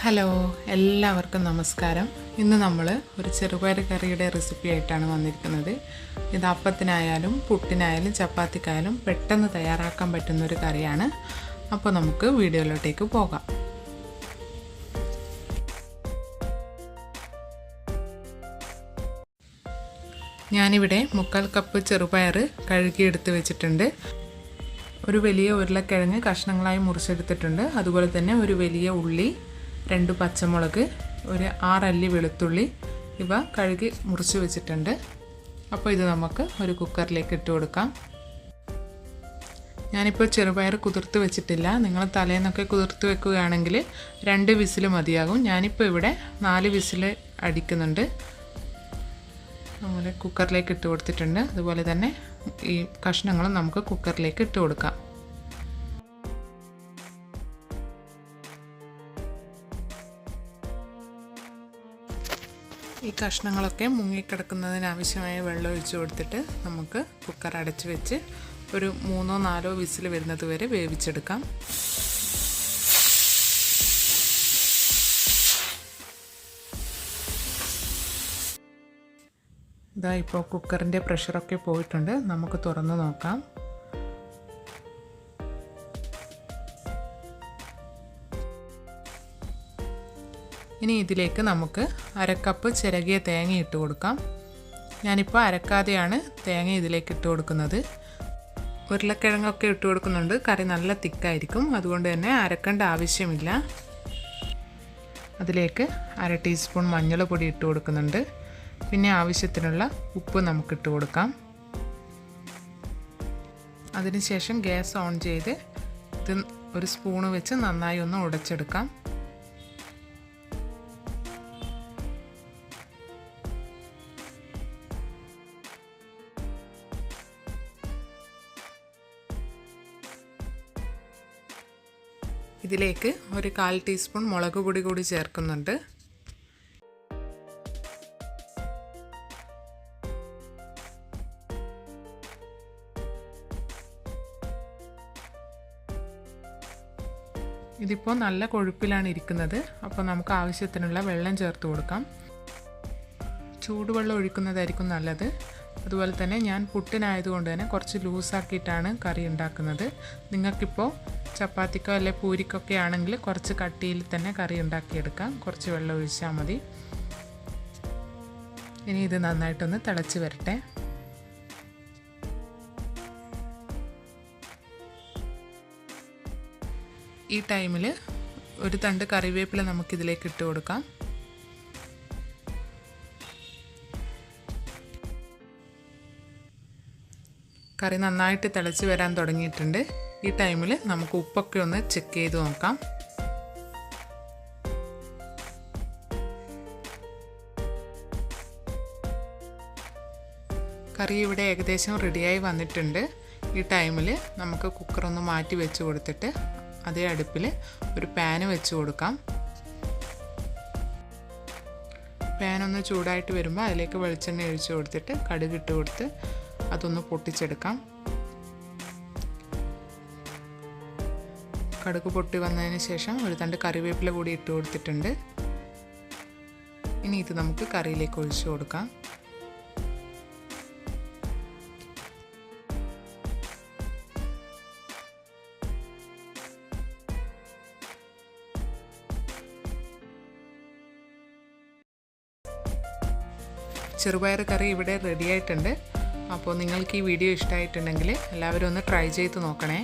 Hello, എല്ലാവർക്കും നമസ്കാരം. ഇന്ന് നമ്മൾ ഒരു ചെറുപയർ കറിയുടെ റെസിപ്പി ആയിട്ടാണ് വന്നിരിക്കുന്നത്. ഇത് അപ്പത്തിനായാലും പുട്ടിനായാലും ചപ്പാത്തിക്കായാലും പെട്ടെന്ന് തയ്യാറാക്കാൻ പറ്റുന്നൊരു കറിയാണ്. അപ്പോൾ നമുക്ക് വീഡിയോയിലോട്ടേക്ക് പോകാം. ഞാനിവിടെ 1/4 കപ്പ് ചെറുപയർ കഴുകിയെടുത്ത് വെച്ചിട്ടുണ്ട്. ഒരു വലിയ ഉരുളക്കിഴങ്ങ് കഷ്ണങ്ങളായി മുറിച്ചെടുത്തിട്ടുണ്ട്. അതുപോലെ തന്നെ ഒരു വലിയ ഉള്ളി, 2 പച്ചമുളക്, ഒരു 6 അല്ലി വെളുത്തുള്ളി ഇവ കഴുകി മുറിച്ച് വെച്ചിട്ടുണ്ട്. അപ്പോൾ ഇത് നമുക്ക് ഒരു കുക്കറിലേക്ക് ഇട്ട് കൊടുക്കാം. ഞാനിപ്പോൾ ചെറുപയർ കുതിർത്ത് വെച്ചിട്ടില്ല. നിങ്ങൾ തലേന്നൊക്കെ കുതിർത്ത് വെക്കുകയാണെങ്കിൽ 2 വിസിൽ മതിയാകും. ഞാനിപ്പോൾ ഇവിടെ 4 വിസിൽ അടിക്കുന്നുണ്ട്. അങ്ങനെ കുക്കറിലേക്ക് ഇട്ട് കൊടുത്തിട്ടുണ്ട്. അതുപോലെ തന്നെ ഈ കഷ്ണങ്ങളും നമുക്ക് കുക്കറിലേക്ക് ഇട്ട് കൊടുക്കാം. ഈ കഷ്ണങ്ങളൊക്കെ മുങ്ങിക്കിടക്കുന്നതിനാവശ്യമായ വെള്ളം ഒഴിച്ചു കൊടുത്തിട്ട് നമുക്ക് കുക്കർ അടച്ച് വെച്ച് ഒരു 3-4 വിസിൽ വരുന്നത് വരെ വേവിച്ചെടുക്കാം. ഇതാ ഇപ്പോൾ കുക്കറിൻ്റെ പ്രഷറൊക്കെ പോയിട്ടുണ്ട്. നമുക്ക് തുറന്ന് നോക്കാം. ഇനി ഇതിലേക്ക് നമുക്ക് 1/2 കപ്പ് ചിരകിയ തേങ്ങ ഇട്ട് കൊടുക്കാം. ഞാനിപ്പോൾ അരക്കാതെയാണ് തേങ്ങ ഇതിലേക്ക് ഇട്ട് കൊടുക്കുന്നത്. ഉരുളക്കിഴങ്ങൊക്കെ ഇട്ട് കൊടുക്കുന്നുണ്ട്. കറി നല്ല തിക്കായിരിക്കും. അതുകൊണ്ട് തന്നെ അരക്കേണ്ട ആവശ്യമില്ല. അതിലേക്ക് 1/2 ടീസ്പൂൺ മഞ്ഞൾപ്പൊടി ഇട്ട് കൊടുക്കുന്നുണ്ട്. പിന്നെ ആവശ്യത്തിനുള്ള ഉപ്പ് നമുക്കിട്ട് കൊടുക്കാം. അതിനുശേഷം ഗ്യാസ് ഓൺ ചെയ്ത് ഇത് ഒരു സ്പൂണ് വെച്ച് നന്നായി ഒന്ന് ഉടച്ചെടുക്കാം. ഇതിലേക്ക് ഒരു 1/4 ടീസ്പൂൺ മുളക് പൊടി കൂടി ചേർക്കുന്നുണ്ട്. ഇതിപ്പോൾ നല്ല കൊഴുപ്പിലാണ് ഇരിക്കുന്നത്. അപ്പോൾ നമുക്ക് ആവശ്യത്തിനുള്ള വെള്ളം ചേർത്ത് കൊടുക്കാം. ചൂടുവെള്ളം ഒഴിക്കുന്നതായിരിക്കും നല്ലത്. അതുപോലെ തന്നെ ഞാൻ പുട്ടിനായതുകൊണ്ട് തന്നെ കുറച്ച് ലൂസാക്കിയിട്ടാണ് കറി ഉണ്ടാക്കുന്നത്. നിങ്ങൾക്കിപ്പോൾ ചപ്പാത്തിക്കോ അല്ലെ പൂരിക്കൊക്കെ ആണെങ്കിൽ കുറച്ച് കട്ടിയിൽ തന്നെ കറി ഉണ്ടാക്കിയെടുക്കാം. കുറച്ച് വെള്ളം ഒഴിച്ചാൽ മതി. ഇനി ഇത് നന്നായിട്ടൊന്ന് തിളച്ച് വരട്ടെ. ഈ ടൈമിൽ ഒരു തണ്ട് കറിവേപ്പില നമുക്കിതിലേക്ക് ഇട്ട് കൊടുക്കാം. കറി നന്നായിട്ട് തിളച്ച് വരാൻ തുടങ്ങിയിട്ടുണ്ട്. ഈ ടൈമിൽ നമുക്ക് ഉപ്പൊക്കെ ഒന്ന് ചെക്ക് ചെയ്ത് നോക്കാം. കറി ഇവിടെ ഏകദേശം റെഡിയായി വന്നിട്ടുണ്ട്. ഈ ടൈമിൽ നമുക്ക് കുക്കറൊന്ന് മാറ്റി വെച്ച് കൊടുത്തിട്ട് അതേ അടുപ്പിൽ ഒരു പാന് വെച്ച് കൊടുക്കാം. പാനൊന്ന് ചൂടായിട്ട് വരുമ്പോൾ അതിലേക്ക് വെളിച്ചെണ്ണ ഒഴിച്ച് കൊടുത്തിട്ട് കടുകിട്ട് കൊടുത്ത് അതൊന്ന് പൊട്ടിച്ചെടുക്കാം. കടുക് പൊട്ടി വന്നതിന് ശേഷം ഒരു തണ്ട് കറിവേപ്പില കൂടി ഇട്ട് കൊടുത്തിട്ടുണ്ട്. ഇനി ഇത് നമുക്ക് കറിയിലേക്ക് ഒഴിച്ചു കൊടുക്കാം. ചെറുപയർ കറി ഇവിടെ റെഡി ആയിട്ടുണ്ട്. അപ്പോൾ നിങ്ങൾക്ക് ഈ വീഡിയോ ഇഷ്ടമായിട്ടുണ്ടെങ്കിൽ എല്ലാവരും ഒന്ന് ട്രൈ ചെയ്ത് നോക്കണേ.